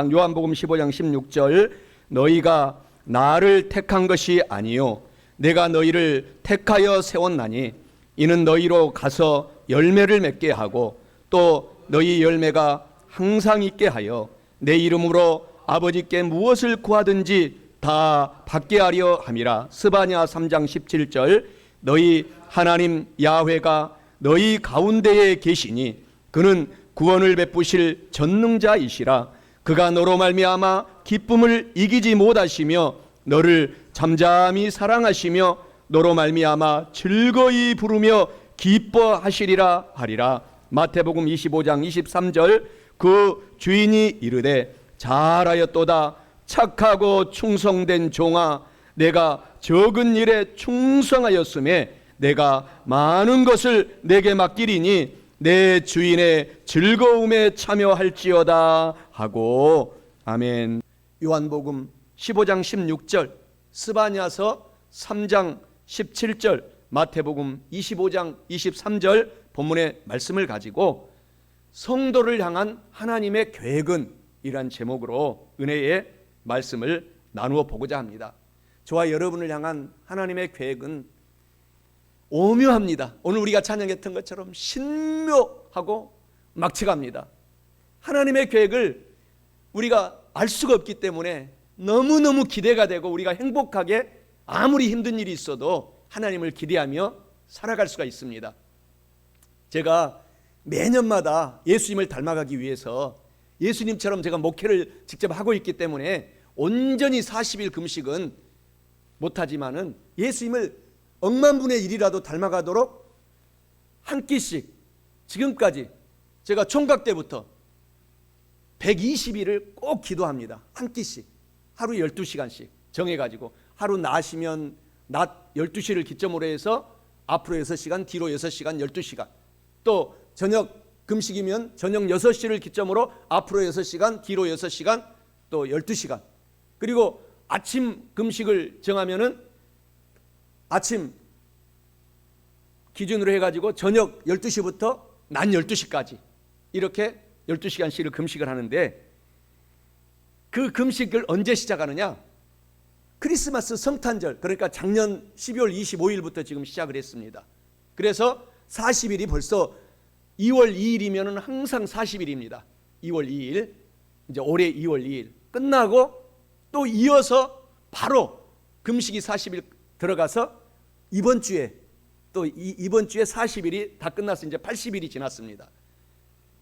요한복음 15장 16절 너희가 나를 택한 것이 아니요 내가 너희를 택하여 세웠나니 이는 너희로 가서 열매를 맺게 하고 또 너희 열매가 항상 있게 하여 내 이름으로 아버지께 무엇을 구하든지 다 받게 하려 함이라. 스바냐 3장 17절 너희 하나님 야훼가 너희 가운데에 계시니 그는 구원을 베푸실 전능자이시라. 그가 너로 말미암아 기쁨을 이기지 못하시며 너를 잠잠히 사랑하시며 너로 말미암아 즐거이 부르며 기뻐하시리라 하리라. 마태복음 25장 23절 그 주인이 이르되 잘하였도다 착하고 충성된 종아 내가 적은 일에 충성하였음에 내가 많은 것을 내게 맡기리니 내 주인의 즐거움에 참여할지어다 하고. 아멘. 요한복음 15장 16절 스바냐서 3장 17절 마태복음 25장 23절 본문의 말씀을 가지고 성도를 향한 하나님의 계획은 이란 제목으로 은혜의 말씀을 나누어 보고자 합니다. 저와 여러분을 향한 하나님의 계획은 오묘합니다. 오늘 우리가 찬양했던 것처럼 신묘하고 막측합니다. 하나님의 계획을 우리가 알 수가 없기 때문에 너무너무 기대가 되고 우리가 행복하게 아무리 힘든 일이 있어도 하나님을 기대하며 살아갈 수가 있습니다. 제가 매년마다 예수님을 닮아가기 위해서 예수님처럼 제가 목회를 직접 하고 있기 때문에 온전히 40일 금식은 못하지만은 예수님을 억만분의 1이라도 닮아가도록 한 끼씩 지금까지 제가 총각 때부터 120일을 꼭 기도합니다. 한 끼씩 하루 12시간씩 정해가지고 하루 나시면 낮 12시를 기점으로 해서 앞으로 6시간 뒤로 6시간 12시간 또 저녁 금식이면 저녁 6시를 기점으로 앞으로 6시간 뒤로 6시간 또 12시간 그리고 아침 금식을 정하면은 아침 기준으로 해가지고 저녁 12시부터 낮 12시까지 이렇게 12시간씩을 금식을 하는데 그 금식을 언제 시작하느냐? 크리스마스 성탄절 그러니까 작년 12월 25일부터 지금 시작을 했습니다. 그래서 40일이 벌써 2월 2일이면 항상 40일입니다. 2월 2일 이제 올해 2월 2일 끝나고 또 이어서 바로 금식이 40일 들어가서 이번 주에 또 이번 주에 40일이 다 끝나서 이제 80일이 지났습니다.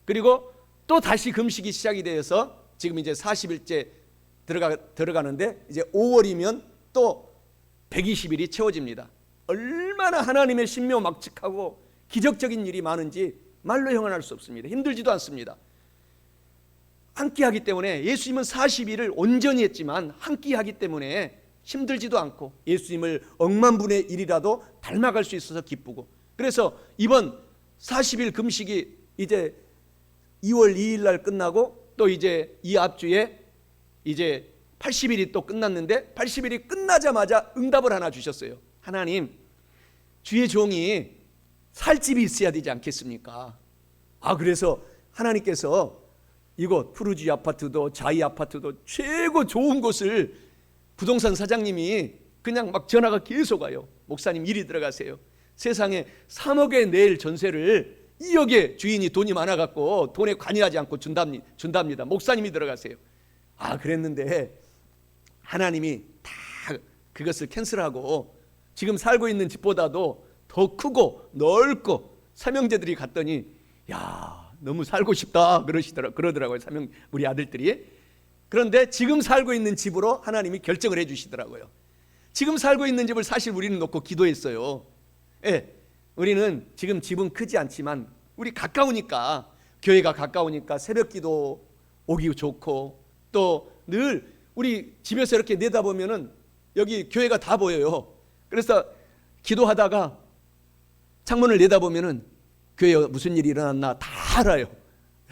그리고 또 다시 금식이 시작이 되어서 지금 이제 40일째 들어가는데 이제 5월이면 또 120일이 채워집니다. 얼마나 하나님의 신묘막측하고 기적적인 일이 많은지 말로 형언할 수 없습니다. 힘들지도 않습니다. 한 끼 하기 때문에 예수님은 40일을 온전히 했지만 한 끼 하기 때문에 힘들지도 않고 예수님을 억만분의 1이라도 닮아갈 수 있어서 기쁘고 그래서 이번 40일 금식이 이제 2월 2일 날 끝나고 또 이제 이 앞주에 이제 80일이 또 끝났는데 80일이 끝나자마자 응답을 하나 주셨어요. 하나님 주의 종이 살 집이 있어야 되지 않겠습니까? 그래서 하나님께서 이곳 푸르지 아파트도 자이 아파트도 최고 좋은 곳을 부동산 사장님이 그냥 막 전화가 계속 와요. 목사님 이리 들어가세요. 세상에 3억에 낼 전세를 2억에 주인이 돈이 많아갖고 돈에 관여하지 않고 준답니다. 목사님이 들어가세요. 그랬는데 하나님이 다 그것을 캔슬하고 지금 살고 있는 집보다도 더 크고 넓고 삼형제들이 갔더니 야 너무 살고 싶다 그러더라고요. 우리 아들들이. 그런데 지금 살고 있는 집으로 하나님이 결정을 해주시더라고요. 지금 살고 있는 집을 사실 우리는 놓고 기도했어요. 우리는 지금 집은 크지 않지만 우리 가까우니까 교회가 가까우니까 새벽기도 오기 좋고 또 늘 우리 집에서 이렇게 내다보면은 여기 교회가 다 보여요. 그래서 기도하다가 창문을 내다보면은 교회에 무슨 일이 일어났나 다 알아요.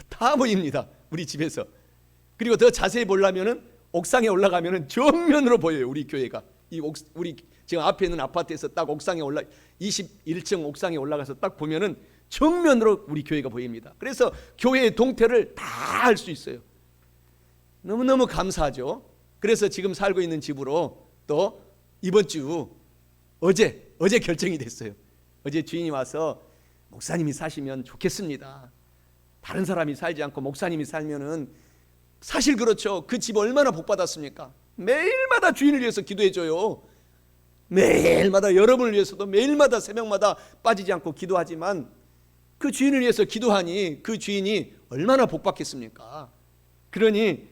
다 보입니다. 우리 집에서. 그리고 더 자세히 보려면은 옥상에 올라가면은 정면으로 보여요. 우리 교회가. 우리 지금 앞에 있는 아파트에서 딱 옥상에 21층 옥상에 올라가서 딱 보면은 정면으로 우리 교회가 보입니다. 그래서 교회의 동태를 다 알 수 있어요. 너무너무 감사하죠. 그래서 지금 살고 있는 집으로 또 이번 주 어제 결정이 됐어요. 어제 주인이 와서 목사님이 사시면 좋겠습니다. 다른 사람이 살지 않고 목사님이 살면은 사실 그렇죠. 그 집 얼마나 복 받았습니까? 매일마다 주인을 위해서 기도해 줘요. 매일마다 여러분을 위해서도 매일마다 새벽마다 빠지지 않고 기도하지만 그 주인을 위해서 기도하니 그 주인이 얼마나 복 받겠습니까? 그러니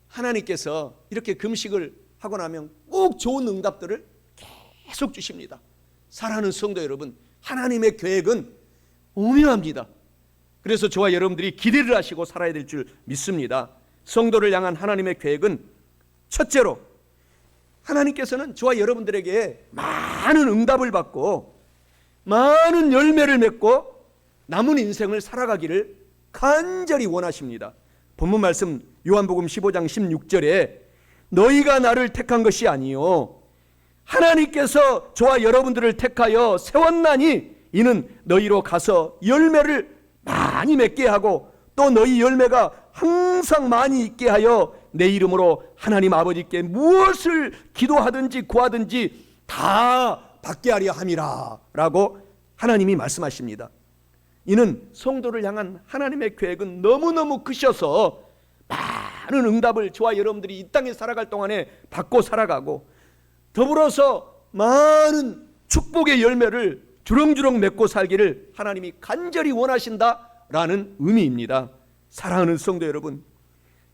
하나님께서 이렇게 금식을 하고 나면 꼭 좋은 응답들을 계속 주십니다. 사랑하는 성도 여러분, 하나님의 계획은 오묘합니다. 그래서 저와 여러분들이 기대를 하시고 살아야 될 줄 믿습니다. 성도를 향한 하나님의 계획은 첫째로 하나님께서는 저와 여러분들에게 많은 응답을 받고 많은 열매를 맺고 남은 인생을 살아가기를 간절히 원하십니다. 본문 말씀 요한복음 15장 16절에 너희가 나를 택한 것이 아니요 하나님께서 저와 여러분들을 택하여 세웠나니 이는 너희로 가서 열매를 많이 맺게 하고 또 너희 열매가 항상 많이 있게 하여 내 이름으로 하나님 아버지께 무엇을 기도하든지 구하든지 다 받게 하려 함이라 라고 하나님이 말씀하십니다. 이는 성도를 향한 하나님의 계획은 너무너무 크셔서 많은 응답을 저와 여러분들이 이 땅에 살아갈 동안에 받고 살아가고 더불어서 많은 축복의 열매를 주렁주렁 맺고 살기를 하나님이 간절히 원하신다라는 의미입니다. 사랑하는 성도 여러분,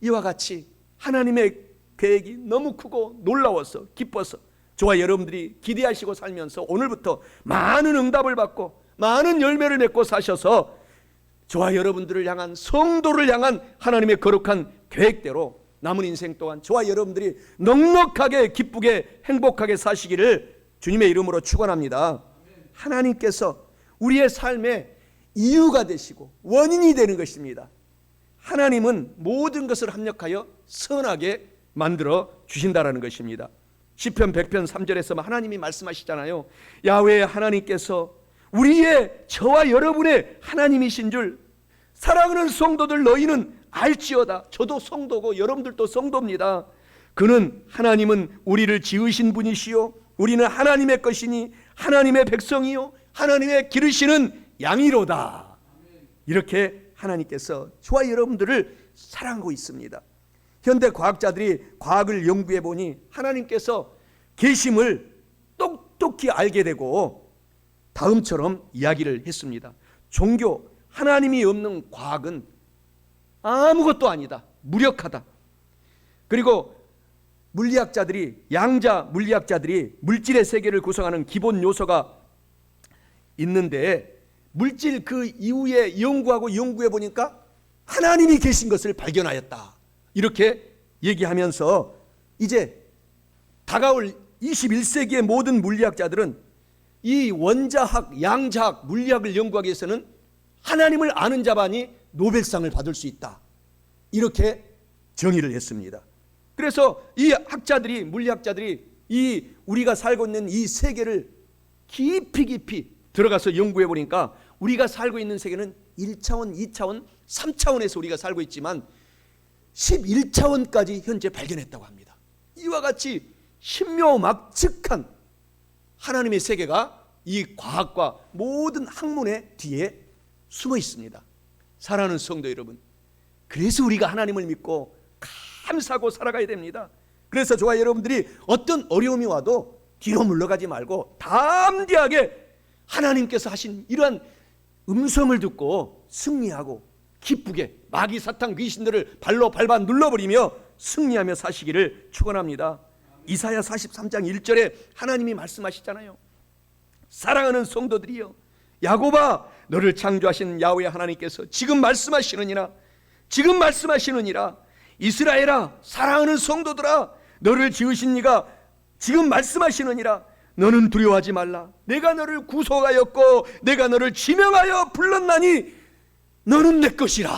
이와 같이 하나님의 계획이 너무 크고 놀라워서 기뻐서 저와 여러분들이 기대하시고 살면서 오늘부터 많은 응답을 받고 많은 열매를 맺고 사셔서 저와 여러분들을 향한 성도를 향한 하나님의 거룩한 계획대로 남은 인생 동안 저와 여러분들이 넉넉하게 기쁘게 행복하게 사시기를 주님의 이름으로 축원합니다. 하나님께서 우리의 삶의 이유가 되시고 원인이 되는 것입니다. 하나님은 모든 것을 합력하여 선하게 만들어 주신다라는 것입니다. 시편 100편 3절에서 하나님이 말씀하시잖아요. 야훼 하나님께서 우리의 저와 여러분의 하나님이신 줄 사랑하는 성도들 너희는 알지어다. 저도 성도고 여러분들도 성도입니다. 그는 하나님은 우리를 지으신 분이시요 우리는 하나님의 것이니 하나님의 백성이요 하나님의 기르시는 양이로다. 이렇게 하나님께서 저와 여러분들을 사랑하고 있습니다. 현대 과학자들이 과학을 연구해 보니 하나님께서 계심을 똑똑히 알게 되고 다음처럼 이야기를 했습니다. 종교, 하나님이 없는 과학은 아무것도 아니다. 무력하다. 그리고 물리학자들이 양자 물리학자들이 물질의 세계를 구성하는 기본 요소가 있는데 물질 그 이후에 연구하고 연구해 보니까 하나님이 계신 것을 발견하였다. 이렇게 얘기하면서 이제 다가올 21세기의 모든 물리학자들은 이 원자학, 양자학, 물리학을 연구하기 위해서는 하나님을 아는 자만이 노벨상을 받을 수 있다. 이렇게 정의를 했습니다. 그래서 이 학자들이 물리학자들이 이 우리가 살고 있는 이 세계를 깊이 들어가서 연구해 보니까 우리가 살고 있는 세계는 1차원, 2차원, 3차원에서 우리가 살고 있지만 11차원까지 현재 발견했다고 합니다. 이와 같이 신묘막측한 하나님의 세계가 이 과학과 모든 학문의 뒤에 숨어 있습니다. 사랑하는 성도 여러분, 그래서 우리가 하나님을 믿고 감사하고 살아가야 됩니다. 그래서 저와 여러분들이 어떤 어려움이 와도 뒤로 물러가지 말고 담대하게 하나님께서 하신 이러한 음성을 듣고 승리하고 기쁘게 마귀 사탄 귀신들을 발로 밟아 눌러버리며 승리하며 사시기를 축원합니다. 이사야 43장 1절에 하나님이 말씀하시잖아요. 사랑하는 성도들이여, 야곱아 너를 창조하신 야훼 하나님께서 지금 말씀하시느니라. 이스라엘아, 사랑하는 성도들아, 너를 지으신 이가 지금 말씀하시느니라. 너는 두려워하지 말라. 내가 너를 구속하였고 내가 너를 지명하여 불렀나니 너는 내 것이라.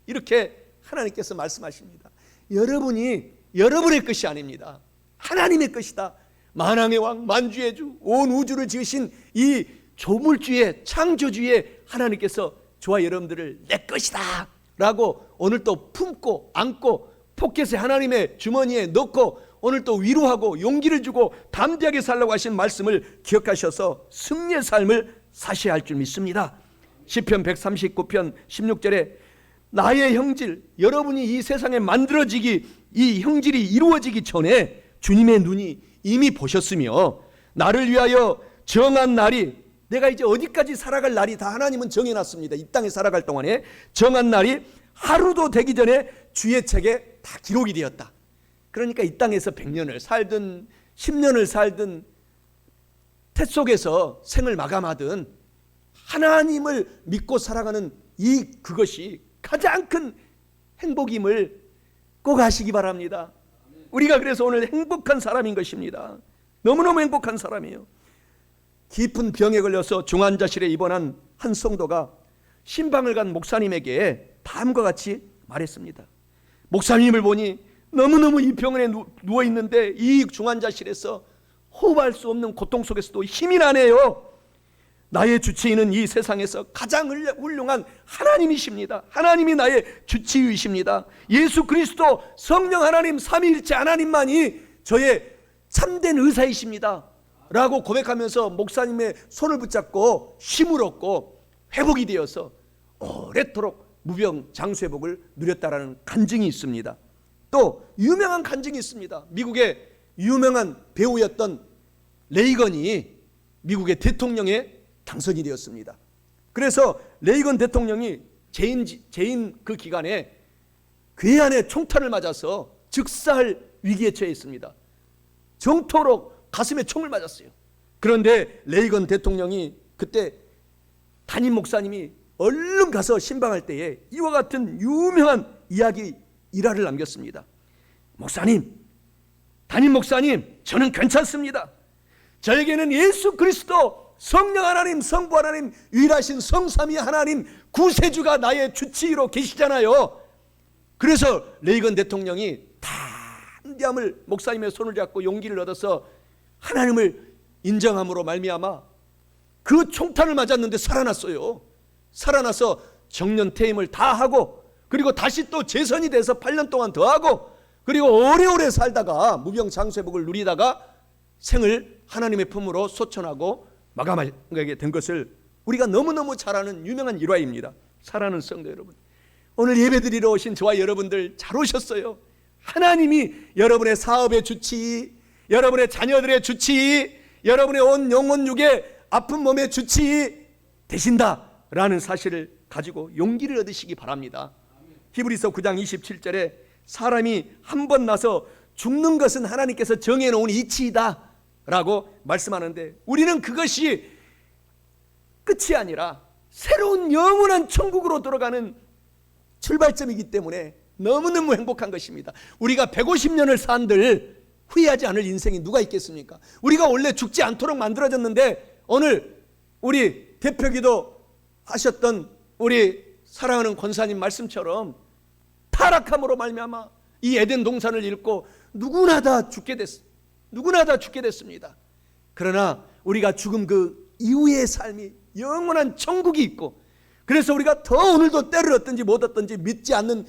이렇게 하나님께서 말씀하십니다. 여러분이 여러분의 것이 아닙니다. 하나님의 것이다. 만왕의 왕, 만주의 주, 온 우주를 지으신 이 조물주의 창조주의 하나님께서 저와 여러분들을 내 것이다 라고 오늘 또 품고 안고 포켓에 하나님의 주머니에 넣고 오늘 또 위로하고 용기를 주고 담대하게 살라고 하신 말씀을 기억하셔서 승리의 삶을 사셔야 할 줄 믿습니다. 시편 139편 16절에 나의 형질, 여러분이 이 세상에 만들어지기, 이 형질이 이루어지기 전에 주님의 눈이 이미 보셨으며 나를 위하여 정한 날이, 내가 이제 어디까지 살아갈 날이 다 하나님은 정해놨습니다. 이 땅에 살아갈 동안에 정한 날이 하루도 되기 전에 주의 책에 다 기록이 되었다. 그러니까 이 땅에서 100년을 살든 10년을 살든 태 속에서 생을 마감하든 하나님을 믿고 살아가는 그것이 가장 큰 행복임을 꼭 아시기 바랍니다. 우리가 그래서 오늘 행복한 사람인 것입니다. 너무너무 행복한 사람이에요. 깊은 병에 걸려서 중환자실에 입원한 한 성도가 신방을 간 목사님에게 다음과 같이 말했습니다. 목사님을 보니 너무너무 이 병원에 누워있는데 이 중환자실에서 호흡할 수 없는 고통 속에서도 힘이 나네요. 나의 주치의는 이 세상에서 가장 훌륭한 하나님이십니다. 하나님이 나의 주치의이십니다. 예수 그리스도 성령 하나님 삼위일체 하나님만이 저의 참된 의사이십니다 라고 고백하면서 목사님의 손을 붙잡고 힘을 얻고 회복이 되어서 오래도록 무병장수회복을 누렸다라는 간증이 있습니다. 또 유명한 간증이 있습니다. 미국의 유명한 배우였던 레이건이 미국의 대통령에 당선이 되었습니다. 그래서 레이건 대통령이 재임 그 기간에 괴한의 총탄을 맞아서 즉사할 위기에 처해 있습니다. 정토록 가슴에 총을 맞았어요. 그런데 레이건 대통령이 그때 담임 목사님이 얼른 가서 신방할 때에 이와 같은 유명한 일화를 남겼습니다. 목사님, 담임 목사님, 저는 괜찮습니다. 저에게는 예수 그리스도 성령 하나님, 성부 하나님, 유일하신 성삼위 하나님 구세주가 나의 주치의로 계시잖아요. 그래서 레이건 대통령이 담대함을 목사님의 손을 잡고 용기를 얻어서 하나님을 인정함으로 말미암아 그 총탄을 맞았는데 살아났어요. 살아나서 정년 퇴임을 다 하고 그리고 다시 또 재선이 돼서 8년 동안 더 하고 그리고 오래오래 살다가 무병장수회복을 누리다가 생을 하나님의 품으로 소천하고 마감하게 된 것을 우리가 너무너무 잘 아는 유명한 일화입니다. 사랑하는 성도 여러분, 오늘 예배드리러 오신 저와 여러분들 잘 오셨어요. 하나님이 여러분의 사업의 주치의, 여러분의 자녀들의 주치의, 여러분의 온 영혼 육의 아픈 몸의 주치의 되신다라는 사실을 가지고 용기를 얻으시기 바랍니다. 히브리서 9장 27절에 사람이 한 번 나서 죽는 것은 하나님께서 정해놓은 이치이다 라고 말씀하는데 우리는 그것이 끝이 아니라 새로운 영원한 천국으로 돌아가는 출발점이기 때문에 너무너무 행복한 것입니다. 우리가 150년을 산들 후회하지 않을 인생이 누가 있겠습니까? 우리가 원래 죽지 않도록 만들어졌는데 오늘 우리 대표기도 하셨던 우리 사랑하는 권사님 말씀처럼 타락함으로 말미암아 이 에덴 동산을 잃고 누구나 다 죽게 됐습니다. 그러나 우리가 죽음 그 이후의 삶이 영원한 천국이 있고 그래서 우리가 더 오늘도 때를 얻든지 못 얻든지 믿지 않는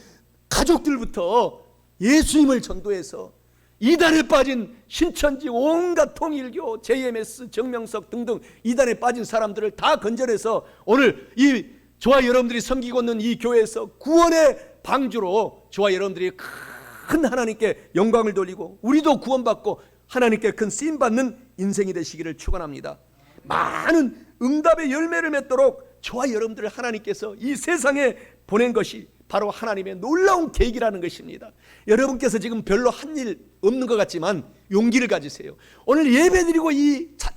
가족들부터 예수님을 전도해서 이단에 빠진 신천지 온갖 통일교 JMS 정명석 등등 이단에 빠진 사람들을 다 건져내서 오늘 이 저와 여러분들이 섬기고 있는 이 교회에서 구원의 방주로 저와 여러분들이 큰 하나님께 영광을 돌리고 우리도 구원받고 하나님께 큰 쓰임받는 인생이 되시기를 축원합니다. 많은 응답의 열매를 맺도록 저와 여러분들을 하나님께서 이 세상에 보낸 것이 바로 하나님의 놀라운 계획이라는 것입니다. 여러분께서 지금 별로 한 일 없는 것 같지만 용기를 가지세요. 오늘 예배드리고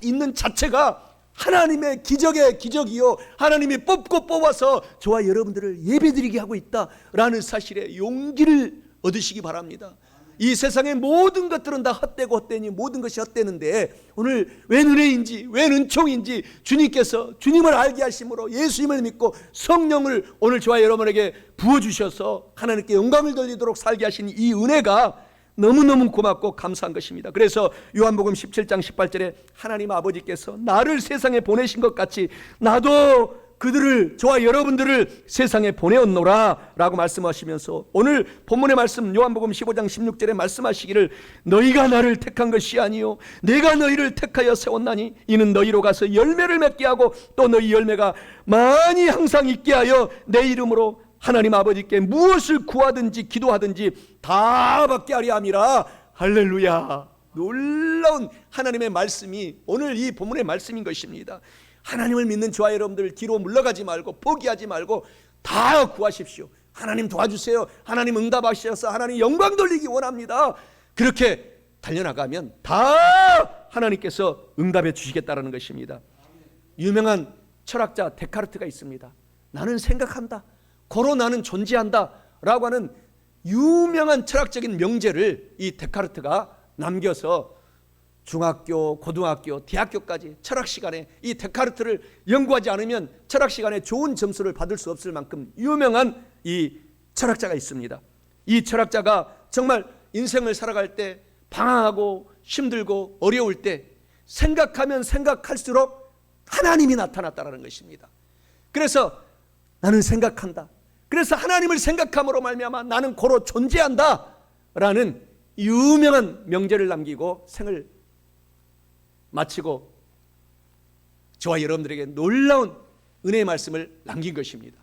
있는 자체가 하나님의 기적의 기적이요 하나님이 뽑고 뽑아서 저와 여러분들을 예배드리게 하고 있다라는 사실에 용기를 얻으시기 바랍니다. 이 세상의 모든 것들은 다 헛되고 헛되니 모든 것이 헛되는데 오늘 웬 은혜인지 웬 은총인지 주님께서 주님을 알게 하심으로 예수님을 믿고 성령을 오늘 저와 여러분에게 부어주셔서 하나님께 영광을 돌리도록 살게 하신 이 은혜가 너무너무 고맙고 감사한 것입니다. 그래서 요한복음 17장 18절에 하나님 아버지께서 나를 세상에 보내신 것 같이 나도 그들을, 저와 여러분들을 세상에 보내었노라 라고 말씀하시면서 오늘 본문의 말씀 요한복음 15장 16절에 말씀하시기를 너희가 나를 택한 것이 아니요 내가 너희를 택하여 세웠나니 이는 너희로 가서 열매를 맺게 하고 또 너희 열매가 많이 항상 있게 하여 내 이름으로 하나님 아버지께 무엇을 구하든지 기도하든지 다 받게 하리 함이라. 할렐루야. 놀라운 하나님의 말씀이 오늘 이 본문의 말씀인 것입니다. 하나님을 믿는 저와 여러분들 뒤로 물러가지 말고 포기하지 말고 다 구하십시오. 하나님 도와주세요. 하나님 응답하셔서 하나님 영광 돌리기 원합니다. 그렇게 달려나가면 다 하나님께서 응답해 주시겠다는 것입니다. 유명한 철학자 데카르트가 있습니다. 나는 생각한다, 고로 나는 존재한다 라고 하는 유명한 철학적인 명제를 이 데카르트가 남겨서 중학교, 고등학교, 대학교까지 철학 시간에 이 데카르트를 연구하지 않으면 철학 시간에 좋은 점수를 받을 수 없을 만큼 유명한 이 철학자가 있습니다. 이 철학자가 정말 인생을 살아갈 때 방황하고 힘들고 어려울 때 생각하면 생각할수록 하나님이 나타났다는 것입니다. 그래서 나는 생각한다, 그래서 하나님을 생각함으로 말미암아 나는 고로 존재한다 라는 유명한 명제를 남기고 생을 마치고 저와 여러분들에게 놀라운 은혜의 말씀을 남긴 것입니다.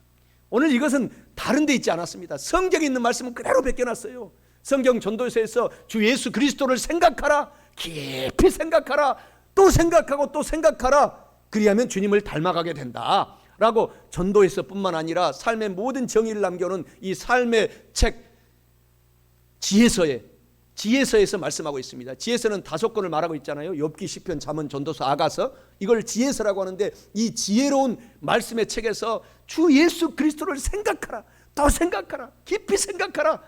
오늘 이것은 다른 데 있지 않았습니다. 성경에 있는 말씀은 그대로 베껴놨어요. 성경 전도서에서 주 예수 그리스도를 생각하라, 깊이 생각하라, 또 생각하고 또 생각하라, 그리하면 주님을 닮아가게 된다 라고 전도에서 뿐만 아니라 삶의 모든 정의를 남겨놓은 이 삶의 책 지혜서에서 말씀하고 있습니다. 지혜서는 5권을 말하고 있잖아요. 욥기, 시편, 잠언, 전도서, 아가서. 이걸 지혜서라고 하는데 이 지혜로운 말씀의 책에서 주 예수 그리스도를 생각하라, 더 생각하라, 깊이 생각하라,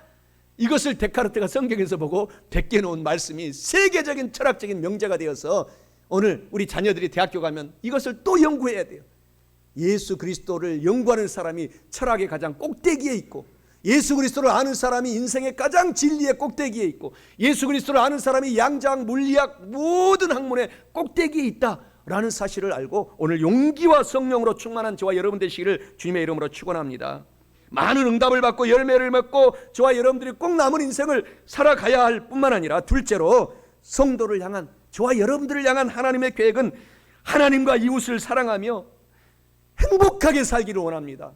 이것을 데카르트가 성경에서 보고 베껴놓은 말씀이 세계적인 철학적인 명제가 되어서 오늘 우리 자녀들이 대학교 가면 이것을 또 연구해야 돼요. 예수 그리스도를 연구하는 사람이 철학의 가장 꼭대기에 있고, 예수 그리스도를 아는 사람이 인생의 가장 진리의 꼭대기에 있고, 예수 그리스도를 아는 사람이 양자학, 물리학 모든 학문의 꼭대기에 있다라는 사실을 알고 오늘 용기와 성령으로 충만한 저와 여러분 되시기를 주님의 이름으로 축원합니다. 많은 응답을 받고 열매를 맺고 저와 여러분들이 꼭 남은 인생을 살아가야 할 뿐만 아니라 둘째로 성도를 향한, 저와 여러분들을 향한 하나님의 계획은 하나님과 이웃을 사랑하며 행복하게 살기를 원합니다.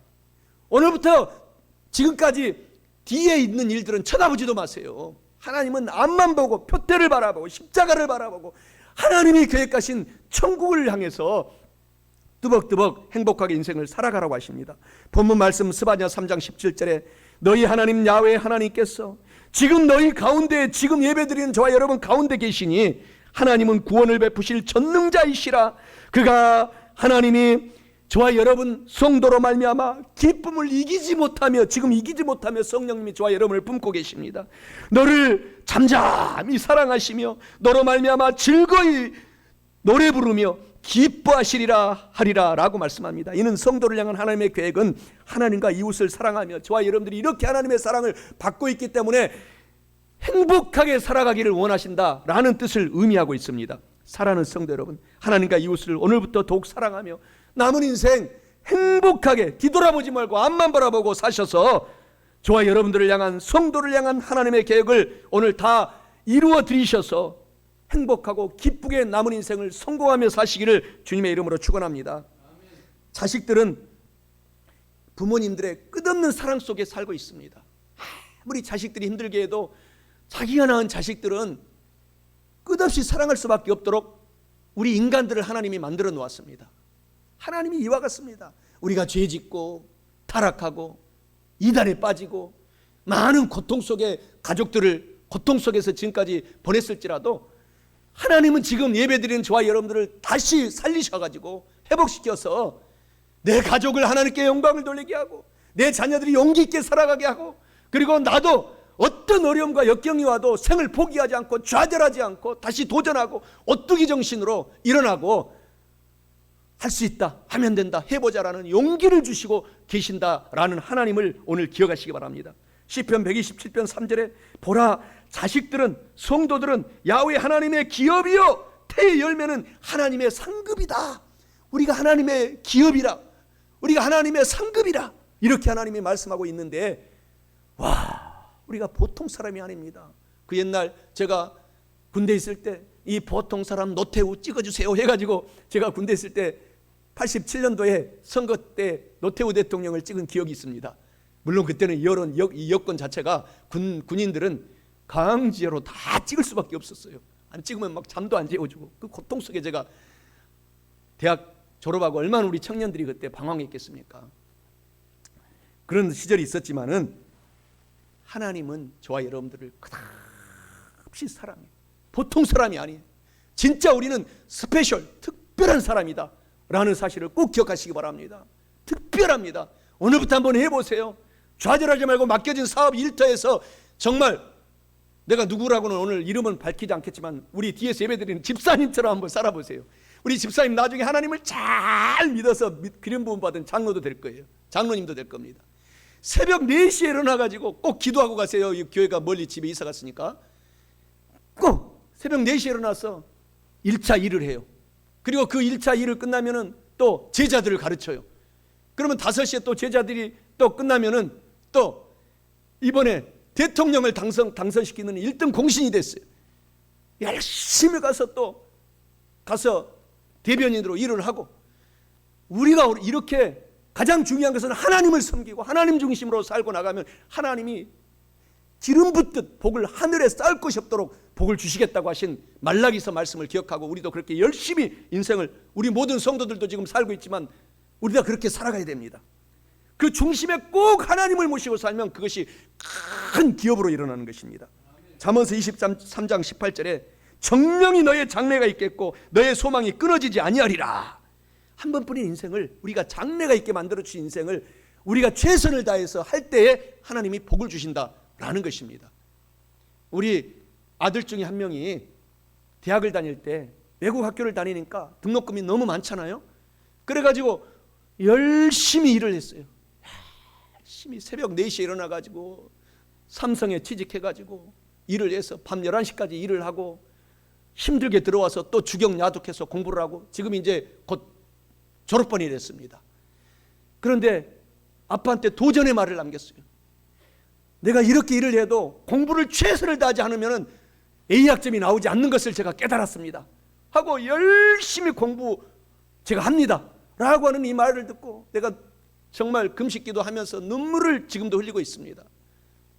오늘부터 지금까지 뒤에 있는 일들은 쳐다보지도 마세요. 하나님은 앞만 보고 표대를 바라보고 십자가를 바라보고 하나님이 계획하신 천국을 향해서 뚜벅뚜벅 행복하게 인생을 살아가라고 하십니다. 본문 말씀 스바냐 3장 17절에 너희 하나님 야훼 하나님께서 지금 너희 가운데, 지금 예배드리는 저와 여러분 가운데 계시니 하나님은 구원을 베푸실 전능자이시라. 그가 하나님이 저와 여러분 성도로 말미암아 기쁨을 이기지 못하며, 지금 이기지 못하며 성령님이 저와 여러분을 품고 계십니다. 너를 잠잠히 사랑하시며 너로 말미암아 즐거이 노래 부르며 기뻐하시리라 하리라 라고 말씀합니다. 이는 성도를 향한 하나님의 계획은 하나님과 이웃을 사랑하며 저와 여러분들이 이렇게 하나님의 사랑을 받고 있기 때문에 행복하게 살아가기를 원하신다라는 뜻을 의미하고 있습니다. 사랑하는 성도 여러분, 하나님과 이웃을 오늘부터 더욱 사랑하며 남은 인생 행복하게 뒤돌아보지 말고 앞만 바라보고 사셔서 저와 여러분들을 향한, 성도를 향한 하나님의 계획을 오늘 다 이루어 드리셔서 행복하고 기쁘게 남은 인생을 성공하며 사시기를 주님의 이름으로 축원합니다. 자식들은 부모님들의 끝없는 사랑 속에 살고 있습니다. 아무리 자식들이 힘들게 해도 자기가 낳은 자식들은 끝없이 사랑할 수밖에 없도록 우리 인간들을 하나님이 만들어 놓았습니다. 하나님이 이와 같습니다. 우리가 죄짓고 타락하고 이단에 빠지고 많은 고통 속에 가족들을 고통 속에서 지금까지 보냈을지라도 하나님은 지금 예배드리는 저와 여러분들을 다시 살리셔가지고 회복시켜서 내 가족을 하나님께 영광을 돌리게 하고 내 자녀들이 용기 있게 살아가게 하고, 그리고 나도 어떤 어려움과 역경이 와도 생을 포기하지 않고 좌절하지 않고 다시 도전하고 오뚜기 정신으로 일어나고 할 수 있다, 하면 된다, 해보자라는 용기를 주시고 계신다라는 하나님을 오늘 기억하시기 바랍니다. 시편 127편 3절에 보라, 자식들은, 성도들은 야훼 하나님의 기업이요 태의 열매는 하나님의 상급이다. 우리가 하나님의 기업이라, 우리가 하나님의 상급이라 이렇게 하나님이 말씀하고 있는데, 와, 우리가 보통 사람이 아닙니다. 그 옛날 제가 군대에 있을 때 이 보통 사람 노태우 찍어주세요 해가지고 제가 군대에 있을 때 87년도에 선거 때 노태우 대통령을 찍은 기억이 있습니다. 물론 그때는 이 여건 자체가 군인들은 강제로 다 찍을 수밖에 없었어요. 안 찍으면 막 잠도 안 재워주고, 그 고통 속에 제가 대학 졸업하고 얼마나 우리 청년들이 그때 방황했겠습니까? 그런 시절이 있었지만은 하나님은 저와 여러분들을 끝없이 사랑해요. 보통 사람이 아니에요. 진짜 우리는 스페셜, 특별한 사람이다 라는 사실을 꼭 기억하시기 바랍니다. 특별합니다. 오늘부터 한번 해보세요. 좌절하지 말고 맡겨진 사업 일터에서 정말 내가 누구라고는 오늘 이름은 밝히지 않겠지만 우리 뒤에서 예배드리는 집사님처럼 한번 살아보세요. 우리 집사님 나중에 하나님을 잘 믿어서 기름 부음 받은 장로도 될 거예요. 장로님도 될 겁니다. 새벽 4시에 일어나가지고 꼭 기도하고 가세요. 이 교회가 멀리 집에 이사 갔으니까 꼭 새벽 4시에 일어나서 1차 일을 해요. 그리고 그 1차 일을 끝나면은 또 제자들을 가르쳐요. 그러면 5시에 또 제자들이 또 끝나면은 또 이번에 대통령을 당선시키는 1등 공신이 됐어요. 열심히 가서 대변인으로 일을 하고, 우리가 이렇게 가장 중요한 것은 하나님을 섬기고 하나님 중심으로 살고 나가면 하나님이 기름 붓듯 복을 하늘에 쌓을 것이 없도록 복을 주시겠다고 하신 말라기서 말씀을 기억하고 우리도 그렇게 열심히 인생을, 우리 모든 성도들도 지금 살고 있지만 우리가 그렇게 살아가야 됩니다. 그 중심에 꼭 하나님을 모시고 살면 그것이 큰 기업으로 일어나는 것입니다. 잠언서 23장 18절에 정령이 너의 장래가 있겠고 너의 소망이 끊어지지 아니하리라. 한 번뿐인 인생을, 우리가 장래가 있게 만들어 주신 인생을 우리가 최선을 다해서 할 때에 하나님이 복을 주신다라는 것입니다. 우리 아들 중에 한 명이 대학을 다닐 때 외국 학교를 다니니까 등록금이 너무 많잖아요. 그래가지고 열심히 일을 했어요. 열심히 새벽 4시에 일어나가지고 삼성에 취직해가지고 일을 해서 밤 11시까지 일을 하고 힘들게 들어와서 또 주경 야독해서 공부를 하고 지금 이제 곧 졸업반이 됐습니다. 그런데 아빠한테 도전의 말을 남겼어요. 내가 이렇게 일을 해도 공부를 최선을 다하지 않으면 A학점이 나오지 않는 것을 제가 깨달았습니다 하고 열심히 공부 제가 합니다 라고 하는 이 말을 듣고 내가 정말 금식기도 하면서 눈물을 지금도 흘리고 있습니다.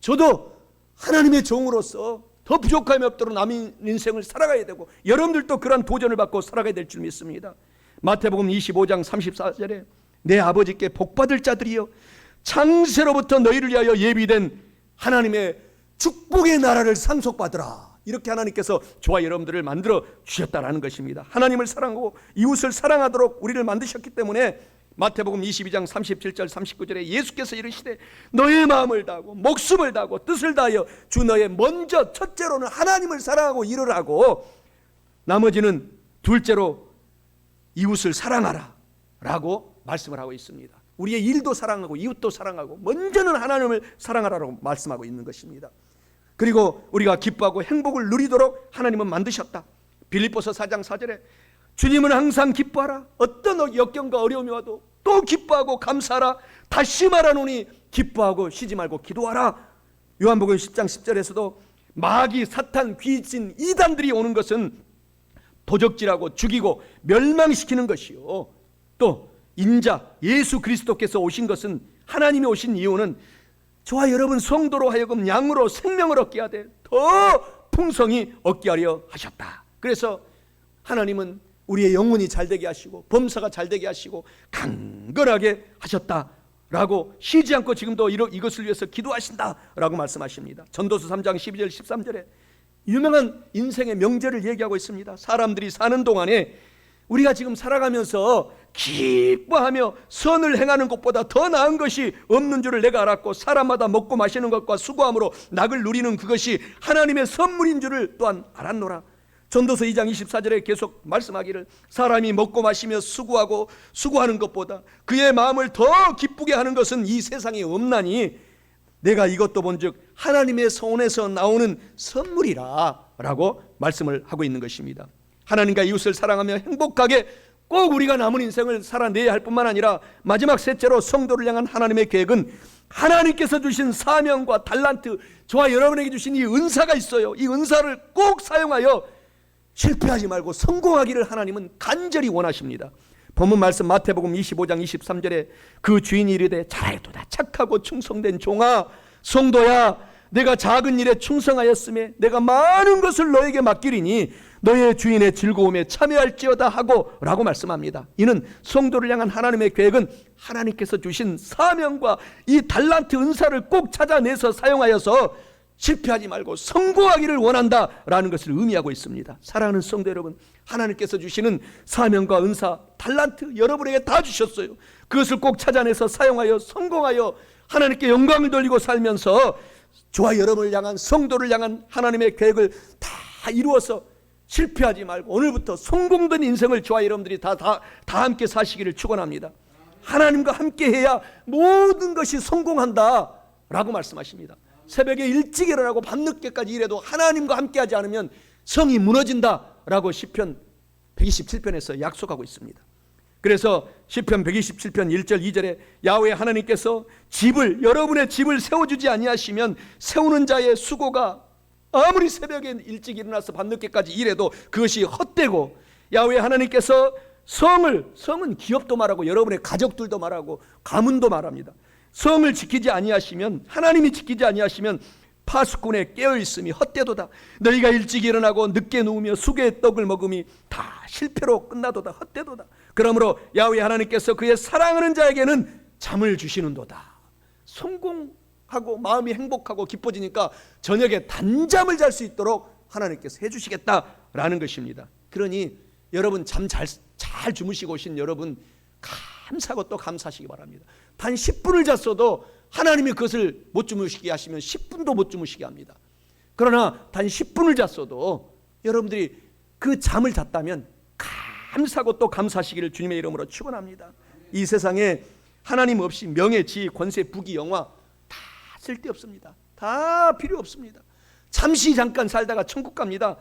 저도 하나님의 종으로서 더 부족함이 없도록 남은 인생을 살아가야 되고 여러분들도 그런 도전을 받고 살아가야 될 줄 믿습니다. 마태복음 25장 34절에 내 아버지께 복받을 자들이여 창세로부터 너희를 위하여 예비된 하나님의 축복의 나라를 상속받으라. 이렇게 하나님께서 저와 여러분들을 만들어 주셨다라는 것입니다. 하나님을 사랑하고 이웃을 사랑하도록 우리를 만드셨기 때문에 마태복음 22장 37절 39절에 예수께서 이르시되 너의 마음을 다하고 목숨을 다하고 뜻을 다하여 주 너의 먼저 첫째로는 하나님을 사랑하고 일을 하고 나머지는 둘째로 이웃을 사랑하라 라고 말씀을 하고 있습니다. 우리의 일도 사랑하고 이웃도 사랑하고 먼저는 하나님을 사랑하라고 말씀하고 있는 것입니다. 그리고 우리가 기뻐하고 행복을 누리도록 하나님은 만드셨다. 빌립보서 4장 4절에 주님은 항상 기뻐하라. 어떤 역경과 어려움이 와도 또 기뻐하고 감사하라. 다시 말하노니 기뻐하고 쉬지 말고 기도하라. 요한복음 10장 10절에서도 마귀, 사탄, 귀신, 이단들이 오는 것은 도적질하고 죽이고 멸망시키는 것이요. 또 인자 예수 그리스도께서 오신 것은, 하나님이 오신 이유는 저와 여러분 성도로 하여금 양으로 생명을 얻게 하되 더 풍성히 얻게 하려 하셨다. 그래서 하나님은 우리의 영혼이 잘되게 하시고 범사가 잘되게 하시고 강건하게 하셨다라고 쉬지 않고 지금도 이것을 위해서 기도하신다라고 말씀하십니다. 전도서 3장 12절 13절에 유명한 인생의 명제를 얘기하고 있습니다. 사람들이 사는 동안에 우리가 지금 살아가면서 기뻐하며 선을 행하는 것보다 더 나은 것이 없는 줄을 내가 알았고 사람마다 먹고 마시는 것과 수고함으로 낙을 누리는 그것이 하나님의 선물인 줄을 또한 알았노라. 전도서 2장 24절에 계속 말씀하기를 사람이 먹고 마시며 수고하는 것보다 그의 마음을 더 기쁘게 하는 것은 이 세상에 없나니 내가 이것도 본즉 하나님의 손에서 나오는 선물이라 라고 말씀을 하고 있는 것입니다. 하나님과 이웃을 사랑하며 행복하게 꼭 우리가 남은 인생을 살아내야 할 뿐만 아니라 마지막 셋째로 성도를 향한 하나님의 계획은 하나님께서 주신 사명과 달란트, 저와 여러분에게 주신 이 은사가 있어요. 이 은사를 꼭 사용하여 실패하지 말고 성공하기를 하나님은 간절히 원하십니다. 본문 말씀 마태복음 25장 23절에 그 주인이 이르되 잘하였도다 착하고 충성된 종아, 성도야, 내가 작은 일에 충성하였음에 내가 많은 것을 너에게 맡기리니 너의 주인의 즐거움에 참여할지어다 하고 라고 말씀합니다. 이는 성도를 향한 하나님의 계획은 하나님께서 주신 사명과 이 달란트 은사를 꼭 찾아내서 사용하여서 실패하지 말고 성공하기를 원한다라는 것을 의미하고 있습니다. 사랑하는 성도 여러분, 하나님께서 주시는 사명과 은사, 달란트 여러분에게 다 주셨어요. 그것을 꼭 찾아내서 사용하여 성공하여 하나님께 영광을 돌리고 살면서 저와 여러분을 향한, 성도를 향한 하나님의 계획을 다 이루어서 실패하지 말고 오늘부터 성공된 인생을 저와 여러분들이 다 함께 사시기를 축원합니다. 하나님과 함께 해야 모든 것이 성공한다 라고 말씀하십니다. 새벽에 일찍 일어나고 밤늦게까지 일해도 하나님과 함께 하지 않으면 성이 무너진다 라고 시편 127편에서 약속하고 있습니다. 그래서 시편 127편 1절 2절에 야훼 하나님께서 여러분의 집을 세워주지 아니하시면 세우는 자의 수고가 아무리 새벽에 일찍 일어나서 밤늦게까지 일해도 그것이 헛되고, 야훼 하나님께서 성은 기업도 말하고 여러분의 가족들도 말하고 가문도 말합니다. 성을 지키지 아니하시면, 하나님이 지키지 아니하시면 파수꾼에 깨어있음이 헛되도다. 너희가 일찍 일어나고 늦게 누우며 수개의 떡을 먹음이 다 실패로 끝나도다. 헛되도다. 그러므로 야훼 하나님께서 그의 사랑하는 자에게는 잠을 주시는도다. 성공하고 마음이 행복하고 기뻐지니까 저녁에 단잠을 잘 수 있도록 하나님께서 해주시겠다라는 것입니다. 그러니 여러분 잠 잘 주무시고 오신 여러분 감사하고 또 감사하시기 바랍니다. 단 10분을 잤어도 하나님이 그것을 못 주무시게 하시면 10분도 못 주무시게 합니다. 그러나 단 10분을 잤어도 여러분들이 그 잠을 잤다면 감사하고 또 감사하시기를 주님의 이름으로 축원합니다. 이 세상에 하나님 없이 명예, 지위, 권세, 부귀, 영화 다 쓸데없습니다. 다 필요 없습니다. 잠깐 살다가 천국 갑니다.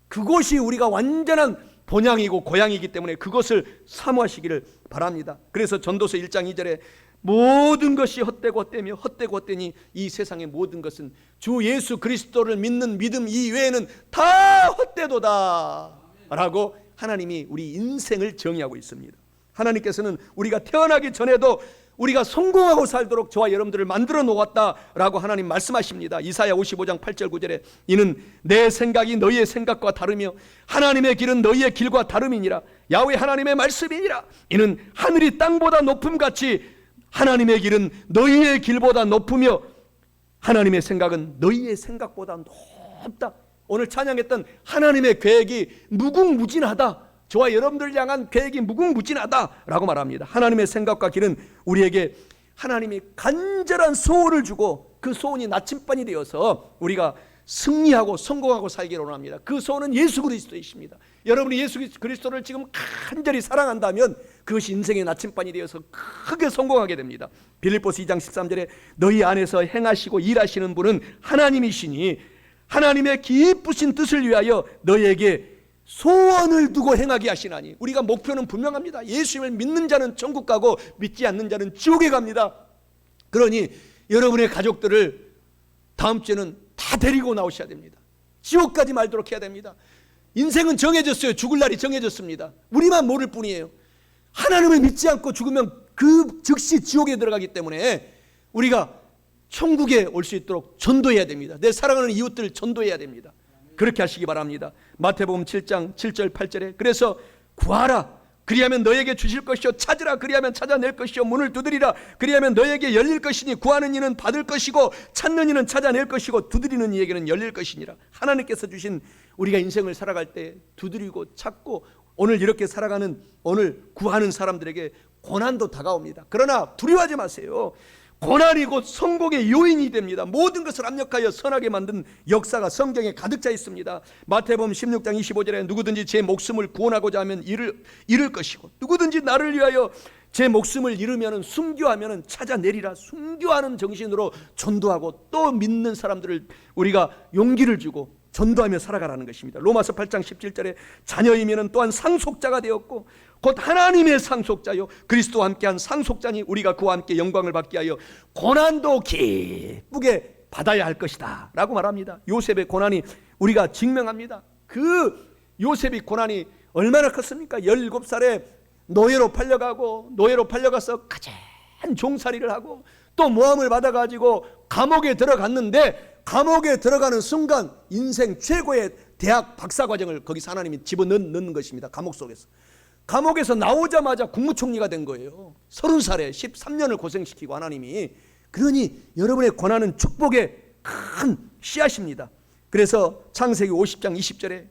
그것이 우리가 완전한 본향이고 고향이기 때문에 그것을 사모하시기를 바랍니다. 그래서 전도서 1장 2절에 모든 것이 헛되고 헛되며 헛되고 헛되니 이 세상의 모든 것은 주 예수 그리스도를 믿는 믿음 이외에는 다 헛되도다 라고 하나님이 우리 인생을 정의하고 있습니다. 하나님께서는 우리가 태어나기 전에도 우리가 성공하고 살도록 저와 여러분들을 만들어 놓았다라고 하나님 말씀하십니다. 이사야 55장 8절 9절에 이는 내 생각이 너희의 생각과 다르며 하나님의 길은 너희의 길과 다름이니라. 야훼 하나님의 말씀이니라. 이는 하늘이 땅보다 높음같이 하나님의 길은 너희의 길보다 높으며 하나님의 생각은 너희의 생각보다 높다. 오늘 찬양했던 하나님의 계획이 무궁무진하다. 저와 여러분들 향한 계획이 무궁무진하다라고 말합니다. 하나님의 생각과 길은 우리에게 하나님이 간절한 소원을 주고 그 소원이 나침반이 되어서 우리가 승리하고 성공하고 살기를 원합니다. 그 소원은 예수 그리스도이십니다. 여러분이 예수 그리스도를 지금 간절히 사랑한다면 그것이 인생의 나침반이 되어서 크게 성공하게 됩니다. 빌립보서 2장 13절에 너희 안에서 행하시고 일하시는 분은 하나님이시니 하나님의 기쁘신 뜻을 위하여 너희에게 소원을 두고 행하게 하시나니. 우리가 목표는 분명합니다. 예수님을 믿는 자는 천국 가고 믿지 않는 자는 지옥에 갑니다. 그러니 여러분의 가족들을 다음 주에는 다 데리고 나오셔야 됩니다. 지옥까지 말도록 해야 됩니다. 인생은 정해졌어요. 죽을 날이 정해졌습니다. 우리만 모를 뿐이에요. 하나님을 믿지 않고 죽으면 그 즉시 지옥에 들어가기 때문에 우리가 천국에 올 수 있도록 전도해야 됩니다. 내 사랑하는 이웃들 전도해야 됩니다. 그렇게 하시기 바랍니다. 마태복음 7장 7절 8절에 그래서 구하라 그리하면 너에게 주실 것이요 찾으라 그리하면 찾아낼 것이요 문을 두드리라 그리하면 너에게 열릴 것이니 구하는 이는 받을 것이고 찾는 이는 찾아낼 것이고 두드리는 이에게는 열릴 것이니라. 하나님께서 주신 우리가 인생을 살아갈 때 두드리고 찾고 오늘 이렇게 살아가는 오늘 구하는 사람들에게 고난도 다가옵니다. 그러나 두려워하지 마세요. 고난이 곧 성공의 요인이 됩니다. 모든 것을 압력하여 선하게 만든 역사가 성경에 가득 차 있습니다. 마태복음 16장 25절에 누구든지 제 목숨을 구원하고자 하면 잃을 것이고 누구든지 나를 위하여 제 목숨을 잃으면 순교하면 찾아내리라. 순교하는 정신으로 전도하고 또 믿는 사람들을 우리가 용기를 주고 전도하며 살아가라는 것입니다. 로마서 8장 17절에 자녀이면은 또한 상속자가 되었고 곧 하나님의 상속자요 그리스도와 함께한 상속자니 우리가 그와 함께 영광을 받게 하여 고난도 기쁘게 받아야 할 것이다 라고 말합니다. 요셉의 고난이 우리가 증명합니다. 그 요셉의 고난이 얼마나 컸습니까? 17살에 노예로 팔려가서 가진 종살이를 하고 또 모함을 받아가지고 감옥에 들어갔는데 감옥에 들어가는 순간 인생 최고의 대학 박사과정을 거기서 하나님이 집어넣는 것입니다. 감옥 속에서. 감옥에서 나오자마자 국무총리가 된 거예요. 30살에 13년을 고생시키고 하나님이. 그러니 여러분의 고난은 축복의 큰 씨앗입니다. 그래서 창세기 50장 20절에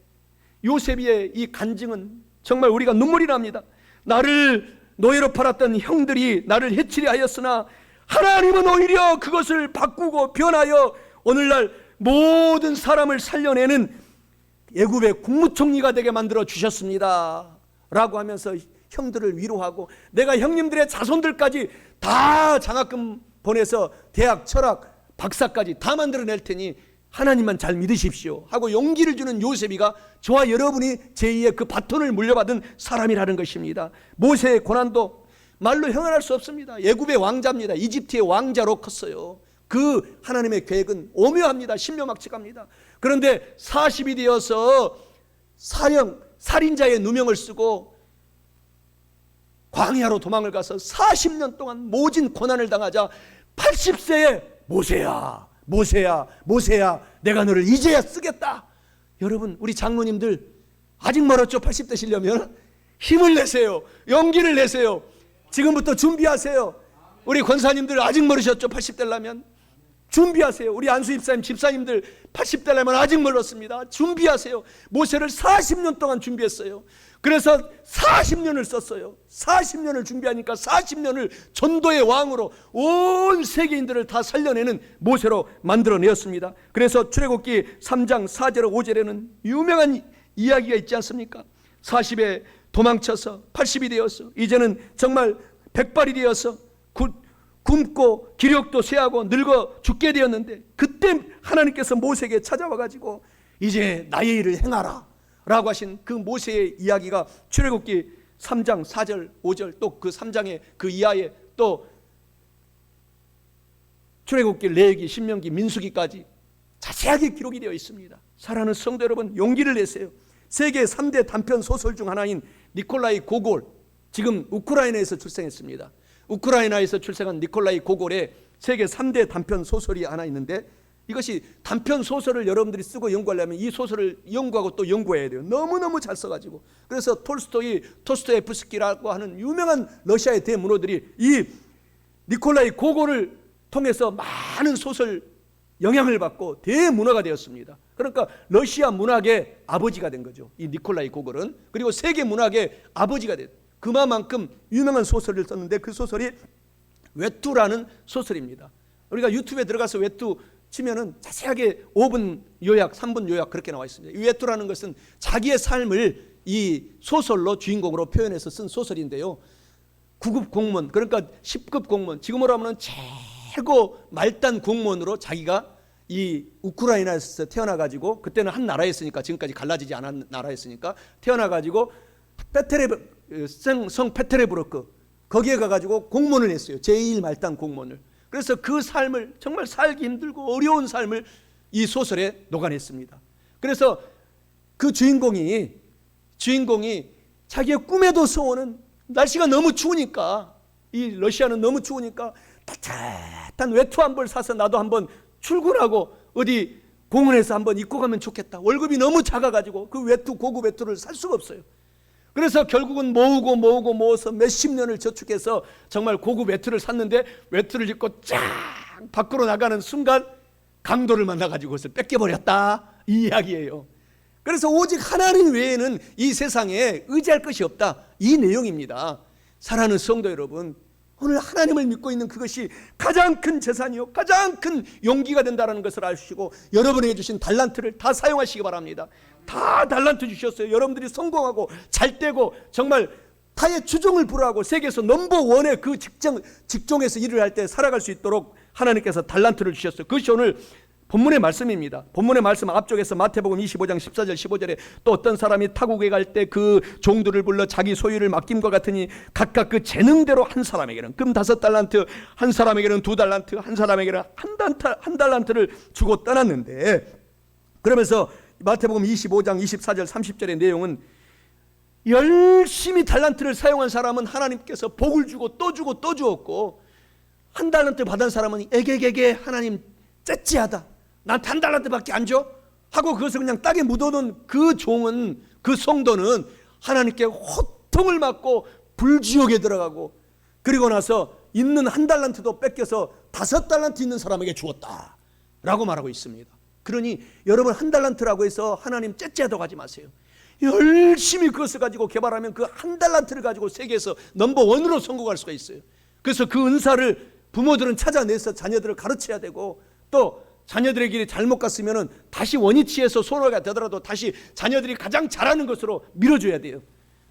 요셉의 이 간증은 정말 우리가 눈물이 납니다. 나를 노예로 팔았던 형들이 나를 해치려 하였으나 하나님은 오히려 그것을 바꾸고 변하여 오늘날 모든 사람을 살려내는 애굽의 국무총리가 되게 만들어 주셨습니다 라고 하면서 형들을 위로하고 내가 형님들의 자손들까지 다 장학금 보내서 대학 철학 박사까지 다 만들어낼 테니 하나님만 잘 믿으십시오 하고 용기를 주는 요셉이가 저와 여러분이 제2의 그 바톤을 물려받은 사람이라는 것입니다. 모세의 고난도 말로 형언할 수 없습니다. 애굽의 왕자입니다. 이집트의 왕자로 컸어요. 그 하나님의 계획은 오묘합니다. 신묘막측합니다. 그런데 40이 되어서 살인자의 누명을 쓰고 광야로 도망을 가서 40년 동안 모진 고난을 당하자 80세에 모세야 내가 너를 이제야 쓰겠다. 여러분 우리 장로님들 아직 멀었죠. 80 되시려면 힘을 내세요. 용기를 내세요. 지금부터 준비하세요. 우리 권사님들 아직 멀으셨죠. 80 되려면 준비하세요. 우리 안수 집사님, 집사님들 80 되려면 아직 멀었습니다. 준비하세요. 모세를 40년 동안 준비했어요. 그래서 40년을 썼어요. 40년을 준비하니까 40년을 전도의 왕으로 온 세계인들을 다 살려내는 모세로 만들어내었습니다. 그래서 출애굽기 3장 4절 5절에는 유명한 이야기가 있지 않습니까? 40에 도망쳐서 80이 되어서 이제는 정말 백발이 되어서 굶고 기력도 쇠하고 늙어 죽게 되었는데 그때 하나님께서 모세에게 찾아와 가지고 이제 나의 일을 행하라 라고 하신 그 모세의 이야기가 출애굽기 3장 4절 5절 또 그 3장의 그 이하에 또 출애굽기, 레위기, 신명기, 민수기까지 자세하게 기록이 되어 있습니다. 사랑하는 성도 여러분 용기를 내세요. 세계 3대 단편 소설 중 하나인 니콜라이 고골 지금 우크라이나에서 출생했습니다. 우크라이나에서 출생한 니콜라이 고골의 세계 3대 단편 소설이 하나 있는데 이것이 단편 소설을 여러분들이 쓰고 연구하려면 이 소설을 연구하고 또 연구해야 돼요. 너무너무 잘 써가지고. 그래서 토스토예프스키라고 하는 유명한 러시아의 대문호들이 이 니콜라이 고골을 통해서 많은 소설 영향을 받고 대문화가 되었습니다. 그러니까 러시아 문학의 아버지가 된 거죠. 이 니콜라이 고골은. 그리고 세계 문학의 아버지가 됐어요. 그만큼 유명한 소설을 썼는데 그 소설이 외투라는 소설입니다. 우리가 유튜브에 들어가서 외투 치면은 자세하게 5분 요약, 3분 요약 그렇게 나와 있습니다. 이 외투라는 것은 자기의 삶을 이 소설로 주인공으로 표현해서 쓴 소설인데요. 9급 공무원, 그러니까 10급 공무원, 지금으로 하면 최고 말단 공무원으로 자기가 이 우크라이나에서 태어나가지고 그때는 한 나라였으니까 지금까지 갈라지지 않은 나라였으니까 태어나가지고 성 페테르부르크 거기에 가가지고 공무원을 했어요. 제1 말단 공무원을. 그래서 그 삶을 정말 살기 힘들고 어려운 삶을 이 소설에 녹아냈습니다. 그래서 그 주인공이 자기의 꿈에도 소원은 날씨가 너무 추우니까 이 러시아는 너무 추우니까 따뜻한 외투 한 벌 사서 나도 한번 출근하고 어디 공원에서 한번 입고 가면 좋겠다. 월급이 너무 작아가지고 그 외투 고급 외투를 살 수가 없어요. 그래서 결국은 모어서 몇십 년을 저축해서 정말 고급 외투를 샀는데 외투를 입고 쫙 밖으로 나가는 순간 강도를 만나가지고 그것을 뺏겨버렸다 이 이야기예요. 그래서 오직 하나님 외에는 이 세상에 의지할 것이 없다 이 내용입니다. 사랑하는 성도 여러분, 오늘 하나님을 믿고 있는 그것이 가장 큰 재산이요 가장 큰 용기가 된다는 것을 아시고 여러분에게 주신 달란트를 다 사용하시기 바랍니다. 다 달란트 주셨어요. 여러분들이 성공하고 잘 되고 정말 타의 추종을 불허하고 세계에서 넘버원의 그 직종에서 일을 할 때 살아갈 수 있도록 하나님께서 달란트를 주셨어요. 그것이 오늘 본문의 말씀입니다. 본문의 말씀 앞쪽에서 마태복음 25장 14절 15절에 또 어떤 사람이 타국에 갈 때 그 종들을 불러 자기 소유를 맡김과 같으니 각각 그 재능대로 한 사람에게는 금 5달란트, 한 사람에게는 2달란트, 한 사람에게는 한 달란트를 주고 떠났는데, 그러면서 마태복음 25장 24절 30절의 내용은 열심히 달란트를 사용한 사람은 하나님께서 복을 주고 또 주고 또 주었고, 한 달란트 받은 사람은 에게게게 하나님 째찌하다, 난 한 달란트밖에 안 줘? 하고 그것을 그냥 땅에 묻어놓은 그 종은, 그 성도는 하나님께 호통을 맞고 불지옥에 들어가고, 그리고 나서 있는 한 달란트도 뺏겨서 5달란트 있는 사람에게 주었다 라고 말하고 있습니다. 그러니 여러분, 한 달란트라고 해서 하나님 째째하다고 하지 마세요. 열심히 그것을 가지고 개발하면 그 한 달란트를 가지고 세계에서 넘버원으로 성공할 수가 있어요. 그래서 그 은사를 부모들은 찾아내서 자녀들을 가르쳐야 되고, 또 자녀들의 길이 잘못 갔으면 다시 원위치에서 소로가 되더라도 다시 자녀들이 가장 잘하는 것으로 밀어줘야 돼요.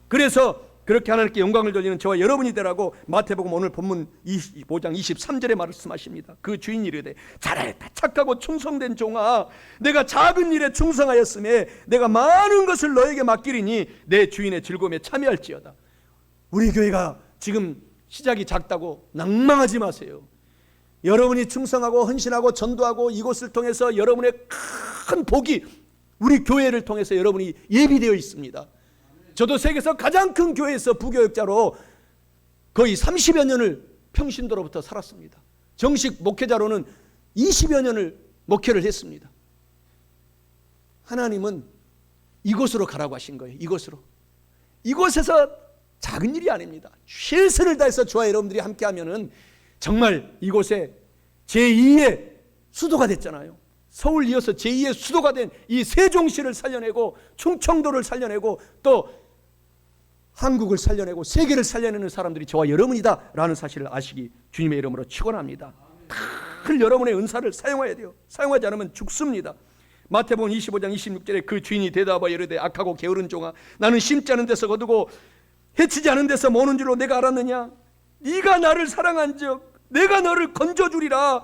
그래서 그렇게 하나님께 영광을 돌리는 저와 여러분이 되라고 마태복음 오늘 본문 25장 23절에 말씀하십니다. 그 주인이 이르되 잘하였다 착하고 충성된 종아, 내가 작은 일에 충성하였음에 내가 많은 것을 너에게 맡기리니 내 주인의 즐거움에 참여할지어다. 우리 교회가 지금 시작이 작다고 낭망하지 마세요. 여러분이 충성하고 헌신하고 전도하고 이곳을 통해서 여러분의 큰 복이 우리 교회를 통해서 여러분이 예비되어 있습니다. 저도 세계에서 가장 큰 교회에서 부교역자로 거의 30여 년을 평신도로부터 살았습니다. 정식 목회자로는 20여 년을 목회를 했습니다. 하나님은 이곳으로 가라고 하신 거예요. 이곳에서 작은 일이 아닙니다. 최선을 다해서 저와 여러분들이 함께하면은 정말 이곳에 제2의 수도가 됐잖아요. 서울 이어서 제2의 수도가 된 이 세종시를 살려내고 충청도를 살려내고 또 한국을 살려내고 세계를 살려내는 사람들이 저와 여러분이다 라는 사실을 아시기 주님의 이름으로 축원합니다. 늘 여러분의 은사를 사용해야 돼요. 사용하지 않으면 죽습니다. 마태복음 25장 26절에 그 주인이 대답하여 이르되 악하고 게으른 종아, 나는 심지 않은 데서 거두고 해치지 않은 데서 모는 줄로 내가 알았느냐? 네가 나를 사랑한즉 내가 너를 건져주리라.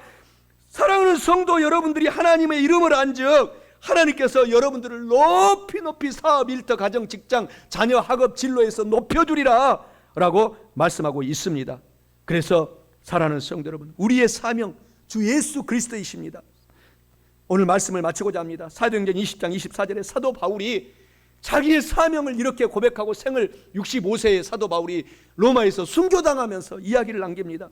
사랑하는 성도 여러분들이 하나님의 이름을 안즉 하나님께서 여러분들을 높이 사업, 일터, 가정, 직장, 자녀, 학업, 진로에서 높여주리라 라고 말씀하고 있습니다. 그래서 사랑하는 성도 여러분, 우리의 사명 주 예수 그리스도이십니다. 오늘 말씀을 마치고자 합니다. 사도행전 20장 24절에 사도 바울이 자기의 사명을 이렇게 고백하고 생을 65세의 사도 바울이 로마에서 순교당하면서 이야기를 남깁니다.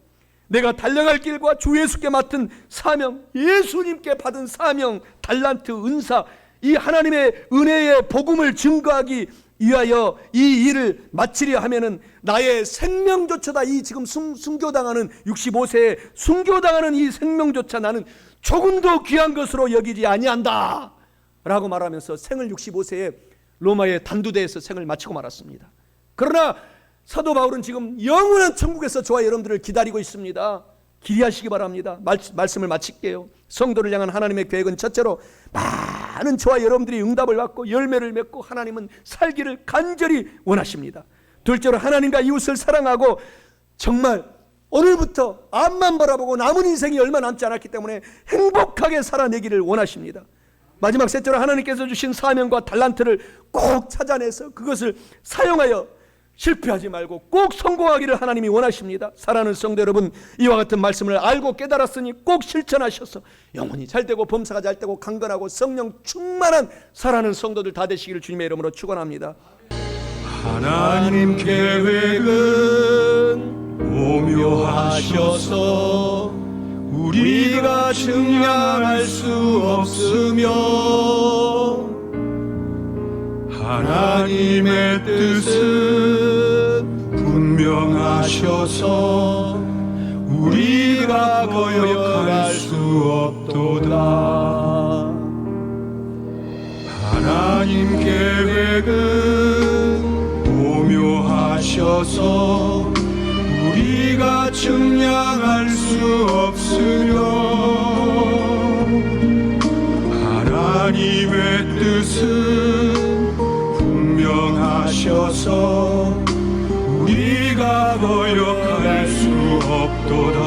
내가 달려갈 길과 주 예수께 맡은 사명, 예수님께 받은 사명, 달란트, 은사, 이 하나님의 은혜의 복음을 증거하기 위하여 이 일을 마치려 하면은 나의 생명조차다, 이 지금 순교당하는 65세에 순교당하는 이 생명조차 나는 조금도 귀한 것으로 여기지 아니한다 라고 말하면서 생을 65세에 로마의 단두대에서 생을 마치고 말았습니다. 그러나 사도 바울은 지금 영원한 천국에서 저와 여러분들을 기다리고 있습니다. 기리하시기 바랍니다. 말씀을 마칠게요. 성도를 향한 하나님의 계획은 첫째로 많은 저와 여러분들이 응답을 받고 열매를 맺고 하나님은 살기를 간절히 원하십니다. 둘째로 하나님과 이웃을 사랑하고 정말 오늘부터 앞만 바라보고 남은 인생이 얼마 남지 않았기 때문에 행복하게 살아내기를 원하십니다. 마지막 셋째로 하나님께서 주신 사명과 달란트를 꼭 찾아내서 그것을 사용하여 실패하지 말고 꼭 성공하기를 하나님이 원하십니다. 사랑하는 성도 여러분, 이와 같은 말씀을 알고 깨달았으니 꼭 실천하셔서 영혼이 잘되고 범사가 잘되고 강건하고 성령 충만한 사랑하는 성도들 다 되시기를 주님의 이름으로 축원합니다. 하나님 계획은 오묘하셔서 우리가 증량할 수 없으며 하나님의 뜻은 분명하셔서 우리가 거역할 수 없도다. 하나님 계획은 오묘하셔서 우리가 증량할 수 없으며 하나님의 뜻은 분명하셔서 우리가 거역할 수 없도다.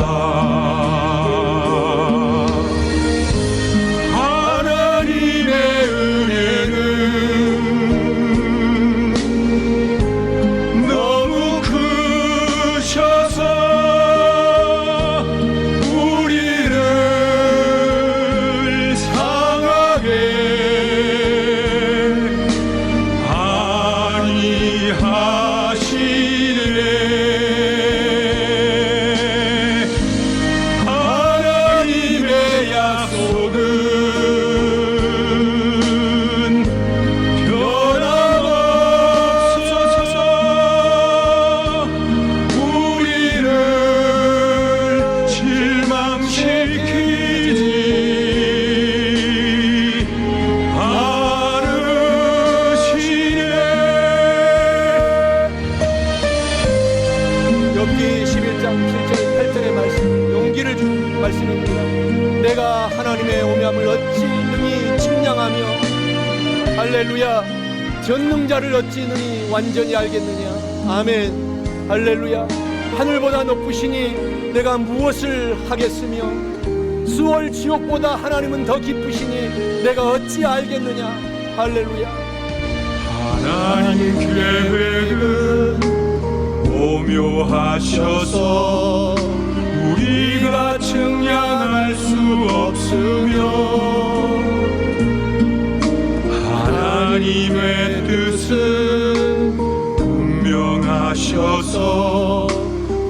할렐루야. 전능자를 어찌 너희 완전히 알겠느냐. 아멘. 할렐루야. 하늘보다 높으시니 내가 무엇을 하겠으며 수월 지옥보다 하나님은 더 깊으시니 내가 어찌 알겠느냐. 할렐루야. 하나님 계획은 오묘하셔서 우리가 측량할 수 없으며 하나님의 뜻은 분명하셔서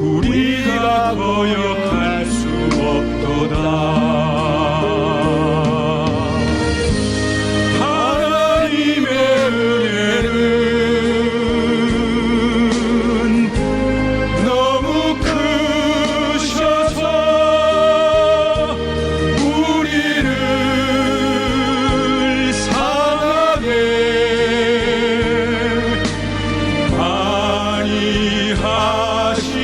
우리가 거역할 수 없도다. 하나님의 은혜는 너무 크셔서 우리를 상하게 많이 하시네.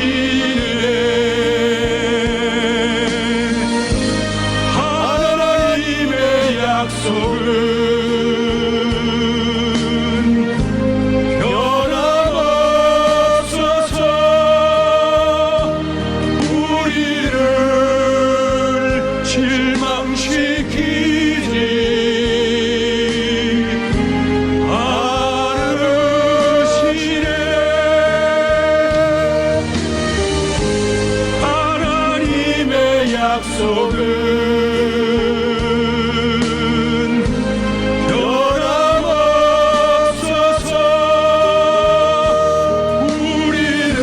하나님의 약속은 변함없어서 우리를 실망시키지 않으시네. 하나님의 약속은 변함없어서 우리를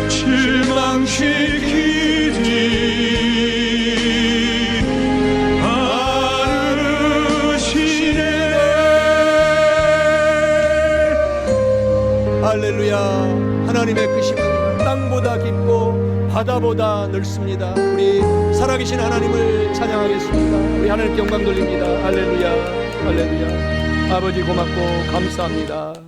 실망시키지 않으시네. 할렐루야. 하나님의 크심은 땅보다 깊고 바다보다 넓습니다. 우리 살아계신 하나님을 찬양하겠습니다. 우리 하나님께 영광 돌립니다. 할렐루야. 할렐루야. 아버지 고맙고 감사합니다.